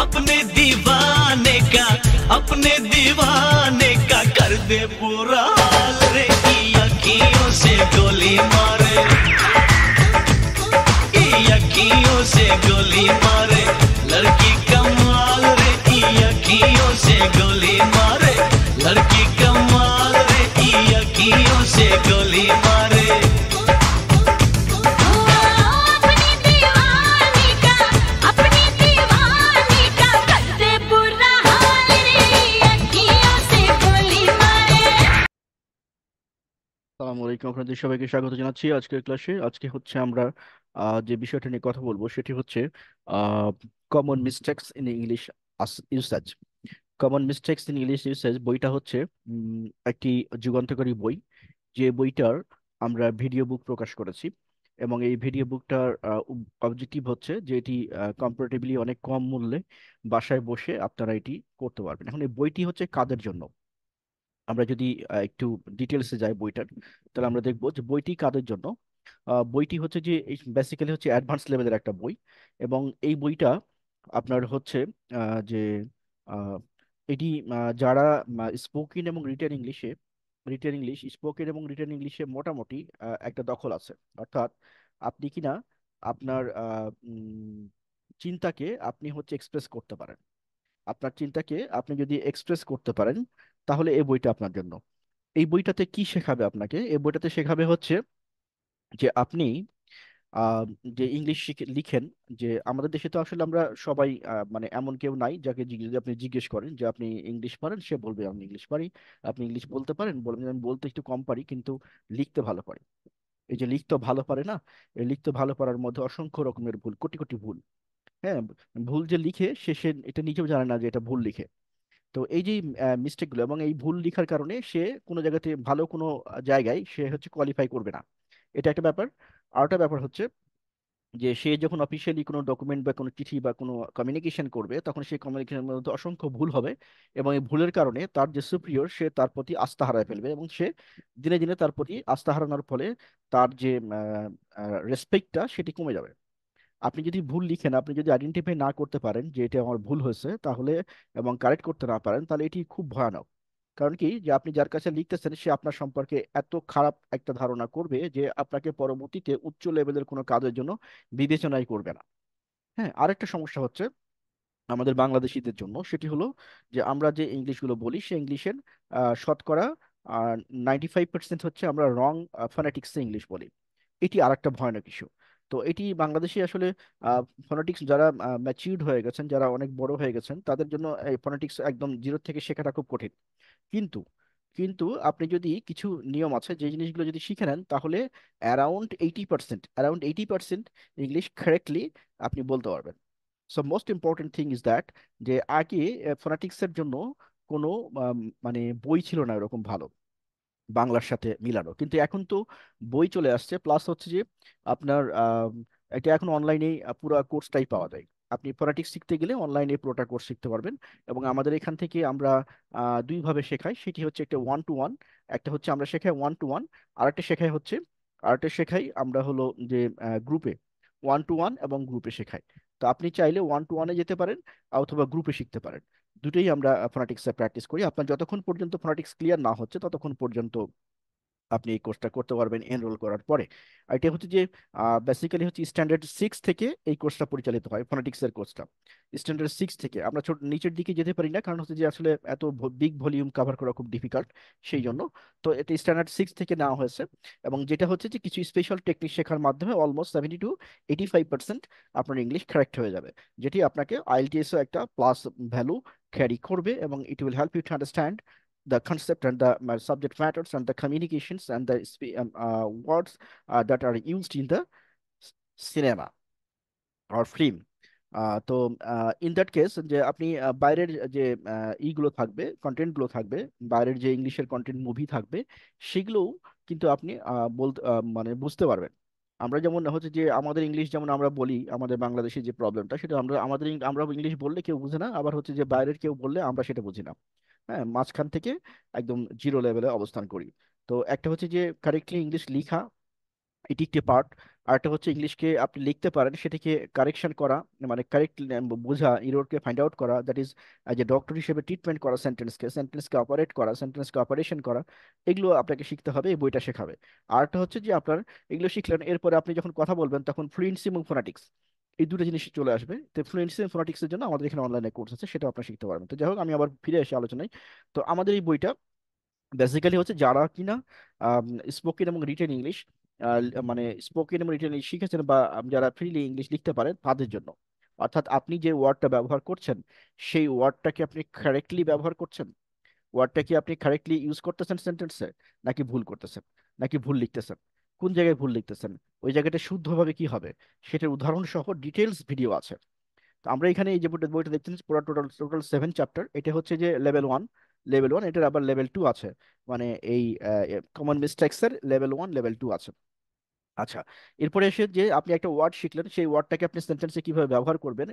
अपने दीवाने का कर दे पूरा हाल रे, की अखियों से गोली मारे, की अखियों से गोली मारे, लड़की कमाल रे, की अखियों से गोली मारे, लड़की कमाल रे, की अखियों से गोली मारे। আসসালামু আলাইকুম, আপনাদের সবাইকে স্বাগত জানাচ্ছি আজকের ক্লাসে। আজকে হচ্ছে আমরা যে বিষয়টা নিয়ে কথা বলবো সেটি হচ্ছে common mistakes in English usage. Common mistakes in English usage বইটা হচ্ছে একটি যুগান্তকারী বই, যে বইটার আমরা ভিডিও বুক প্রকাশ করেছি। এবং এই ভিডিও বুকটার অবজেক্টিভ হচ্ছে যে এটি কম্পারেটিভলি অনেক কম মূল্যে বাসায় বসে আপনারা এটি করতে পারবেন। এখন এই বইটি হচ্ছে কাদের জন্য? আমরা যদি একটু ডিটেলসে যাই বইটার, তাহলে আমরা দেখবো যে বইটি কাদের জন্য। বইটি হচ্ছে যে বেসিক্যালি হচ্ছে অ্যাডভান্স লেভেলের একটা বই। এবং এই বইটা আপনার হচ্ছে যে আহ, এটি যারা স্পোকেন এবং রিটেন ইংলিশ স্পোকেন এবং রিটেন ইংলিশে মোটামুটি একটা দখল আছে। অর্থাৎ আপনি কিনা আপনার চিন্তাকে আপনি হচ্ছে এক্সপ্রেস করতে পারেন। আপনার চিন্তাকে আপনি যদি এক্সপ্রেস করতে পারেন, তাহলে এই বইটা আপনার জন্য। এই বইটাতে কি শেখাবে আপনাকে? এই বইটাতে শেখাবে হচ্ছে যে আপনি আহ, যে ইংলিশ লিখেন। যে আমাদের দেশে তো আসলে আমরা সবাই মানে এমন কেউ নাই যাকে যদি আপনি জিজ্ঞেস করেন যে আপনি ইংলিশ পারেন, সে বলবে আমি ইংলিশ পারি। আপনি ইংলিশ বলতে পারেন, বলবেন আমি বলতে একটু কম পারি কিন্তু লিখতে ভালো পারি। এই যে লিখতে ভালো পারে না, এই লিখতে ভালো পারার মধ্যে অসংখ্য রকমের ভুল, কোটি কোটি ভুল। হ্যাঁ, ভুল যে লিখে সে এটা নিজেও জানে না যে এটা ভুল লিখে। তো এই যে মিস্টেক গুলো এবং এই ভুল লেখার কারণে সে কোনো জায়গাতে ভালো কোনো জায়গায় সে হচ্ছে কোয়ালিফাই করবে না। এটা একটা ব্যাপার। আর একটা ব্যাপার হচ্ছে যে সে যখন অফিসিয়ালি কোনো ডকুমেন্ট বা কোনো চিঠি বা কোনো কমিউনিকেশন করবে, তখন সেই কমিউনিকেশনের মধ্যে অসংখ্য ভুল হবে। এবং এই ভুলের কারণে তার যে সুপ্রিয়র সে তার প্রতি আস্থা হারায় ফেলবে, এবং সে দিনে দিনে তার প্রতি আস্থা হারানোর ফলে তার যে রেসপেক্টটা সেটি কমে যাবে। আপনি যদি ভুল লিখেন, আপনি যদি আইডেন্টিফাই না করতে পারেন যে এটা আমার ভুল হয়েছে, তাহলে এবং কারেক্ট করতে না পারেন, তাহলে এটি খুব ভয়ানক। কারণ কি, যে আপনি যার কাছে লিখতেছেন সে আপনার সম্পর্কে এত খারাপ একটা ধারণা করবে যে আপনাকে পরবর্তীতে উচ্চ লেভেলের কোনো কাজের জন্য বিবেচনাই করবে না। হ্যাঁ, আরেকটা সমস্যা হচ্ছে আমাদের বাংলাদেশিদের জন্য, সেটি হলো যে আমরা যে ইংলিশগুলো বলি সেই ইংলিশের শতকরা 95% হচ্ছে আমরা রং ফোনেটিক্সে ইংলিশ বলি। এটি আরেকটা ভয়ানক ইস্যু। তো এটি বাংলাদেশে আসলে ফোনেটিক্স যারা ম্যাচিউরড হয়ে গেছেন, যারা অনেক বড় হয়ে গেছেন, তাদের জন্য এই ফোনেটিক্স একদম জিরো থেকে শেখাটা খুব কঠিন। কিন্তু কিন্তু আপনি যদি কিছু নিয়ম আছে যে জিনিসগুলো যদি শিখে নেন, তাহলে অ্যারাউন্ড 80% ইংলিশ কারেক্টলি আপনি বলতে পারবেন। So most important thing is that, যে আগে ফোনেটিক্সের জন্য কোনো মানে বই ছিল না এরকম ভালো বাংলার সাথে মিলানো। কিন্তু এখন তো বই চলে আসছে, প্লাস হচ্ছে যে আপনার এটা এখন অনলাইনে পুরো কোর্সটাই পাওয়া যায়। আপনি ফোনেটিক্স শিখতে গেলে অনলাইনে পুরোটা কোর্স শিখতে পারবেন। এবং আমাদের এখান থেকে আমরা দুইভাবে শেখাই, সেটি হচ্ছে একটা ওয়ান টু ওয়ান, একটা হচ্ছে আমরা শেখাই ওয়ান টু ওয়ান, আরেকটা শেখাই হচ্ছে আরেকটা শেখাই আমরা হলো যে গ্রুপে। ওয়ান টু ওয়ান এবং গ্রুপে শেখাই। তো আপনি চাইলে ওয়ান টু ওয়ানে যেতে পারেন অথবা গ্রুপে শিখতে পারেন। দুটোই আমরা ফোনেটিক্সে প্র্যাকটিস করি। আপনার যতক্ষণ পর্যন্ত ফোনেটিক্স ক্লিয়ার না হচ্ছে ততক্ষণ পর্যন্ত আপনি এই কোর্সটা করতে পারবেন এনরোল করার পরে। আর এটা হচ্ছে যে বেসিক্যালি হচ্ছে স্ট্যান্ডার্ড 6 থেকে এই কোর্সটা পরিচালিত হয়, ফোনেটিক্সের কোর্সটা। স্ট্যান্ডার্ড 6 থেকে আমরা ছোট নিচের দিকে যেতে পারি না, কারণ হচ্ছে যে আসলে এত বিগ ভলিউম কভার করা খুব ডিফিকাল্ট, সেই জন্য। তো এটা স্ট্যান্ডার্ড 6 থেকে নেওয়া হয়েছে। এবং যেটা হচ্ছে যে কিছু স্পেশাল টেকনিক শেখার মাধ্যমে অলমোস্ট 70 to 85% আপনার ইংলিশ কারেক্ট হয়ে যাবে, যেটি আপনাকে আইএলটিএসও একটা প্লাস ভ্যালু ক্যারি করবে। এবং it will help you to understand the concept and the subject matters and the communications and the words that are used in the cinema or film. তো in that case, যে আপনি বাইরের যে ইগুলো থাকবে, content গুলো থাকবে, বাইরের যে ইংলিশের কন্টেন্ট মুভি থাকবে, সেগুলোও কিন্তু আপনি বলতে মানে বুঝতে পারবেন। আমরা যেমন হচ্ছে যে আমাদের ইংলিশ যেমন আমরা বলি, আমাদের বাংলাদেশে যে প্রবলেমটা সেটা আমরা ইংলিশ বললে কেউ বুঝে না, আবার হচ্ছে যে বাইরের কেউ বললে আমরা সেটা বুঝি না। হ্যাঁ, মাঝখান থেকে একদম জিরো লেভেলে অবস্থান করি। তো একটা হচ্ছে যে কারেক্টলি ইংলিশ লিখা, এটি একটি পার্ট। আরেকটা হচ্ছে ইংলিশকে আপনি লিখতে পারেন সেটিকে কারেকশন করা, মানে কারেক্ট বোঝা, ইরোরকে ফাইন্ড আউট করা, দ্যাট ইজ যে ডক্টর হিসেবে ট্রিটমেন্ট করা, সেন্টেন্সকে অপারেট করা, সেন্টেন্সকে অপারেশন করা, এগুলো আপনাকে শিখতে হবে, এই বইটা শেখাবে। আরেকটা হচ্ছে যে আপনার এগুলো শিখলেন, এরপরে আপনি যখন কথা বলবেন তখন ফ্লুয়েন্সি এবং ফোনাটিক্স এই দুটো জিনিস চলে আসবে। তো ফ্লুয়েন্সি এবং ফোনাটিক্সের জন্য আমাদের এখানে অনলাইনে কোর্স আছে, সেটা আপনারা শিখতে পারবেন। তো যাই হোক, আমি আবার ফিরে এসে আলোচনায়। তো আমাদের এই বইটা বেসিক্যালি হচ্ছে যারা কিনা স্পোকেন এবং রিটেন ইংলিশ, মানে স্পোকেন এবং রিটেন ইংলিশ শিখেছেন বা যারা ফ্রিলি ইংলিশ লিখতে পারেন তাদের জন্য। অর্থাৎ আপনি যে ওয়ার্ডটা ব্যবহার করছেন সেই ওয়ার্ডটাকে আপনি কারেক্টলি ব্যবহার করছেন, ওয়ার্ডটা কি আপনি কারেক্টলি ইউজ করতেছেন সেন্টেন্সে, নাকি ভুল করতেছেন, নাকি ভুল লিখতেছেন, কোন জায়গায় ভুল লিখতেছেন, ওই জায়গাটা শুদ্ধভাবে কি হবে, সেটার উদাহরণ সহ ডিটেলস ভিডিও আছে। তো আমরা এখানে এই যে বইটা বইটা দেখছেন, পুরো টোটাল টোটাল 7 চ্যাপ্টার। এটা হচ্ছে যে লেভেল 1, লেভেল 1, এটার আবার লেভেল 2 আছে। মানে এই কমন মিস্টেক্স এর লেভেল 1, লেভেল 2 আছে। আচ্ছা, এরপরে এসে যে আপনি একটা ওয়ার্ড শিখলেন, সেই ওয়ার্ডটাকে আপনি সেন্টেন্সে কিভাবে ব্যবহার করবেন,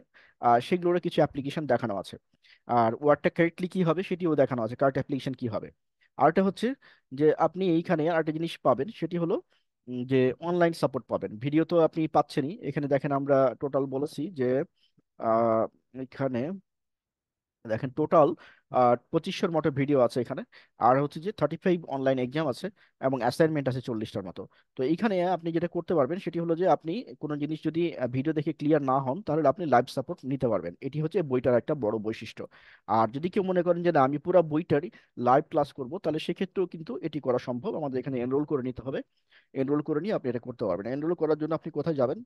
সেগুলোর কিছু অ্যাপ্লিকেশন দেখানো আছে। আর ওয়ার্ডটা কারেক্টলি কি হবে সেটিও দেখানো আছে, কারেক্ট অ্যাপ্লিকেশন কি হবে। আরেকটা হচ্ছে যে আপনি এইখানে আরেকটা জিনিস পাবেন, সেটি হলো যে অনলাইন সাপোর্ট পাবেন। ভিডিও তো আপনি পাচ্ছেনই, এখানে দেখেন আমরা টোটাল বলেছি যে আহ, এখানে দেখেন টোটাল 2500-র মতো ভিডিও আছে এখানে। আর হচ্ছে যে 35 অনলাইন এক্সাম আছে, এবং অ্যাসাইনমেন্ট আছে 40টার মতো। তো এইখানে আপনি যেটা করতে পারবেন সেটি হলো যে আপনি কোনো জিনিস যদি ভিডিও দেখে ক্লিয়ার না হন, তাহলে আপনি লাইভ সাপোর্ট নিতে পারবেন। এটি হচ্ছে বইটার একটা বড় বৈশিষ্ট্য। আর যদি কেউ মনে করেন যে না, আমি পুরো বইটারই লাইভ ক্লাস করব, তাহলে সেক্ষেত্রেও কিন্তু এটি করা সম্ভব। আমাদের এখানে এনরোল করে নিতে হবে, এনরোল করে নিয়ে আপনি এটা করতে পারবেন। এনরোল করার জন্য আপনি কোথায় যাবেন,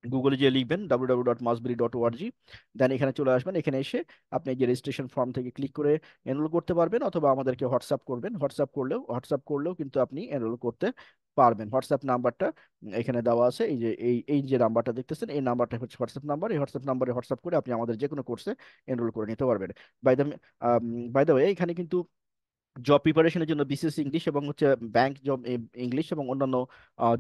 গুগলে যে লিখবেন www.masbury.org, দেন এখানে চলে আসবেন। এখানে এসে আপনি এই যে রেজিস্ট্রেশন ফর্ম থেকে ক্লিক করে এনরোল করতে পারবেন, অথবা আমাদেরকে হোয়াটসঅ্যাপ করবেন। হোয়াটসঅ্যাপ করলেও কিন্তু আপনি এনরোল করতে পারবেন। হোয়াটসঅ্যাপ নাম্বারটা এখানে দেওয়া আছে, এই যে এই যে নাম্বারটা দেখতেছেন, এই নাম্বারটা হচ্ছে হোয়াটসঅ্যাপ নাম্বার। এই হোয়াটসঅ্যাপ নাম্বারে হোয়াটসঅ্যাপ করে আপনি আমাদের যে কোনো কোর্সে এনরোল করে নিতে পারবেন। By the by the way, এখানে কিন্তু জব প্রিপারেশনের জন্য বিসিএস ইংলিশ এবং হচ্ছে ব্যাংক জব ইংলিশ এবং অন্যান্য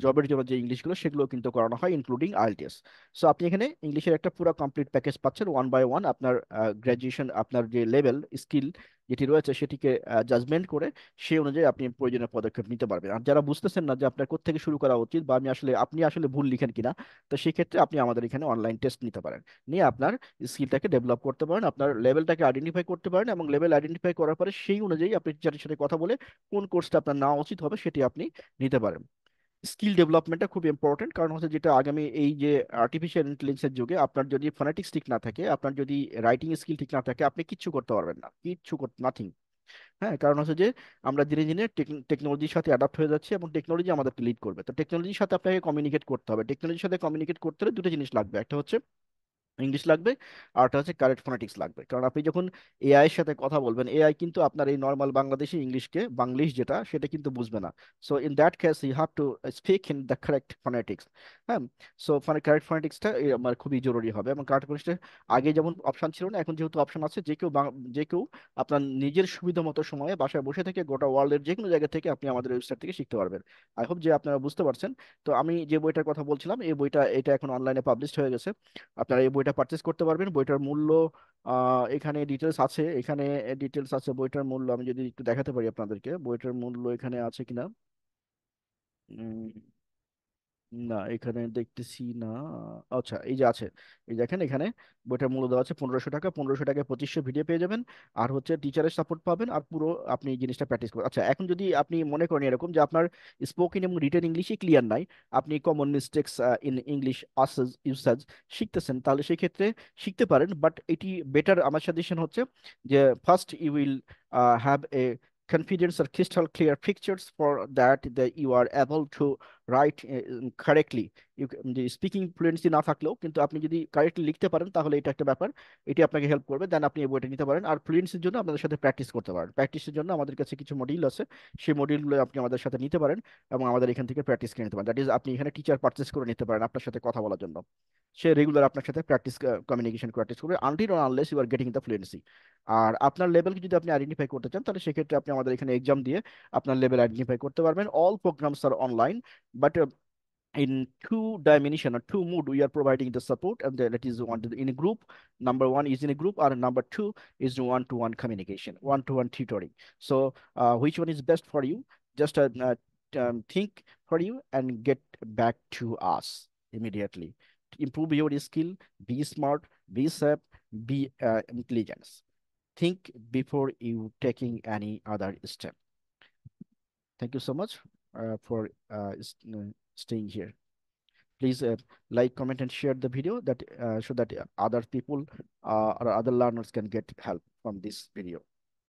জবের জন্য যে ইংলিশগুলো সেগুলো কিন্তু করানো হয়, ইনক্লুডিং আইএলটিএস। সো আপনি এখানে ইংলিশের একটা পুরো কমপ্লিট প্যাকেজ পাচ্ছেন, 1 বাই 1। আপনার গ্র্যাজুয়েশন, আপনার যে লেভেল স্কিল যেটি রয়েছে সেটিকে জাজমেন্ট করে সেই অনুযায়ী আপনি প্রয়োজনীয় পদক্ষেপ নিতে পারবেন। আর যারা বুঝতেছেন না যে আপনার কোত্থেকে শুরু করা উচিত, বা আপনি আসলে ভুল লিখেন কিনা, তো সেই ক্ষেত্রে আপনি আমাদের এখানে অনলাইন টেস্ট নিতে পারেন, নিয়ে আপনার স্কিলটাকে ডেভেলপ করতে পারেন, আপনার লেভেলটাকে আইডেন্টিফাই করতে পারেন, এবং লেভেল আইডেন্টিফাই করার পরে সেই অনুযায়ী আপনি টিচারের সাথে কথা বলে কোন কোর্সটা আপনার নেওয়া উচিত হবে সেটি আপনি নিতে পারেন। স্কিল ডেভেলপমেন্টটা খুব ইম্পর্টেন্ট, কারণ হচ্ছে যেটা আগামী এই যে আর্টিফিশিয়াল ইন্টেলিজেন্সের যুগে আপনার যদি ফোনেটিক্স ঠিক না থাকে, আপনার যদি রাইটিং স্কিল ঠিক না থাকে, আপনি কিচ্ছু করতে পারবেন না, কিচ্ছু করতে, নাথিং। হ্যাঁ, কারণ হচ্ছে যে আমরা ধীরে ধীরে টেকনোলজির সাথে অ্যাডাপ্ট হয়ে যাচ্ছি, এবং টেকনোলজি আমাদেরকে লিড করবে। তো টেকনোলজির সাথে আপনাকে কমিউনিকেট করতে হবে। টেকনোলজির সাথে কমিউনিকেট করতে হলে দুটো জিনিস লাগবে, একটা হচ্ছে ইংলিশ লাগবে, আর একটা হচ্ছে কারেক্ট ফোনেটিক্স লাগবে। কারণ আপনি যখন এআই এর সাথে কথা বলবেন, এআই কিন্তু আপনার এই নর্মাল বাংলাদেশি ইংলিশকে, বাংলিশ যেটা, সেটা কিন্তু বুঝবে না। So in that case you have to speak in the correct phonetics. হ্যাঁ, সো কারেক্ট ফোনেটিক্সটা আমার খুবই জরুরি হবে। এবং কারেক্ট ফোনেটিক্সটা আগে যেমন অপশন ছিল না, এখন যেহেতু অপশন আছে, যে কেউ আপনার নিজের সুবিধা মতো সময়ে বাসায় বসে থেকে গোটা ওয়ার্ল্ডের যে কোনো জায়গা থেকে আপনি আমাদের ওয়েবসাইট থেকে শিখতে পারবেন। আই হোপ যে আপনারা বুঝতে পারছেন। তো আমি যে বইটার কথা বলছিলাম, এই বইটা এটা এখন অনলাইনে পাবলিশড হয়ে গেছে, আপনারা এই বইটা পারচেস করতে পারবেন। বইটার মূল্য এখানে ডিটেলস আছে, এখানে ডিটেলস আছে বইটার মূল্য। আমি যদি একটু দেখাতে পারি আপনাদেরকে, বইটার মূল্য এখানে আছে কিনা। উম, না, এখানে দেখতেছি না। আচ্ছা, এই যে আছে, এই দেখেন এখানে বইটার মূল্য দেওয়া আছে 1500 টাকা। 1500 টাকায় 2500 ভিডিও পেয়ে যাবেন, আর হচ্ছে টিচারের সাপোর্ট পাবেন, আর পুরো আপনি এই জিনিসটা প্র্যাকটিস করবেন। আচ্ছা, এখন যদি আপনি মনে করেন এরকম যে আপনার স্পোকেন এবং রিটেন ইংলিশই ক্লিয়ার নাই, আপনি কমন মিস্টেক্স ইন ইংলিশ আসেজ ইউসাজ শিখতেছেন, তাহলে সেই ক্ষেত্রে শিখতে পারেন। বাট এটি বেটার, আমার সাজেশন হচ্ছে যে first you will have a confidence or crystal clear pictures for that you are able to right correctly. যে স্পিকিং ফ্লুয়েন্সি না থাকলেও কিন্তু আপনি যদি কারেক্টলি লিখতে পারেন, তাহলে এটা একটা ব্যাপার, এটি আপনাকে হেল্প করবে। দেন আপনি এই বইটা নিতে পারেন। আর ফ্লুয়েন্সির জন্য আপনাদের সাথে প্র্যাকটিস করতে পারেন। প্র্যাকটিসের জন্য আমাদের কাছে কিছু মডিউল আছে, সেই মডিউলগুলো আপনি আমাদের সাথে নিতে পারেন, এবং আমাদের এখান থেকে প্র্যাকটিস করে নিতে পারেন। দ্যাট ইজ, আপনি এখানে টিচার পারচেস করে নিতে পারেন আপনার সাথে কথা বলার জন্য। সে রেগুলার আপনার সাথে কমিউনিকেশন প্র্যাকটিস করবে until or unless you are getting the fluency. আর আপনার লেভেলকে যদি আপনি আইডেন্টিফাই করতে চান, তাহলে সেক্ষেত্রে আপনি আমাদের এখানে এক্সাম দিয়ে আপনার লেভেল আইডেন্টিফাই করতে পারবেন। All programs are online, but in two dimension or two mood we are providing the support, and that is one in a group. Number one is in a group, or number two is one to one communication, one to one tutoring. So which one is best for you? Just think for you and get back to us immediately. To improve your skill, be smart, be safe, be intelligent. Think before you taking any other step. Thank you so much for staying here. Please like, comment, and share the video that so that other people or other learners can get help from this video.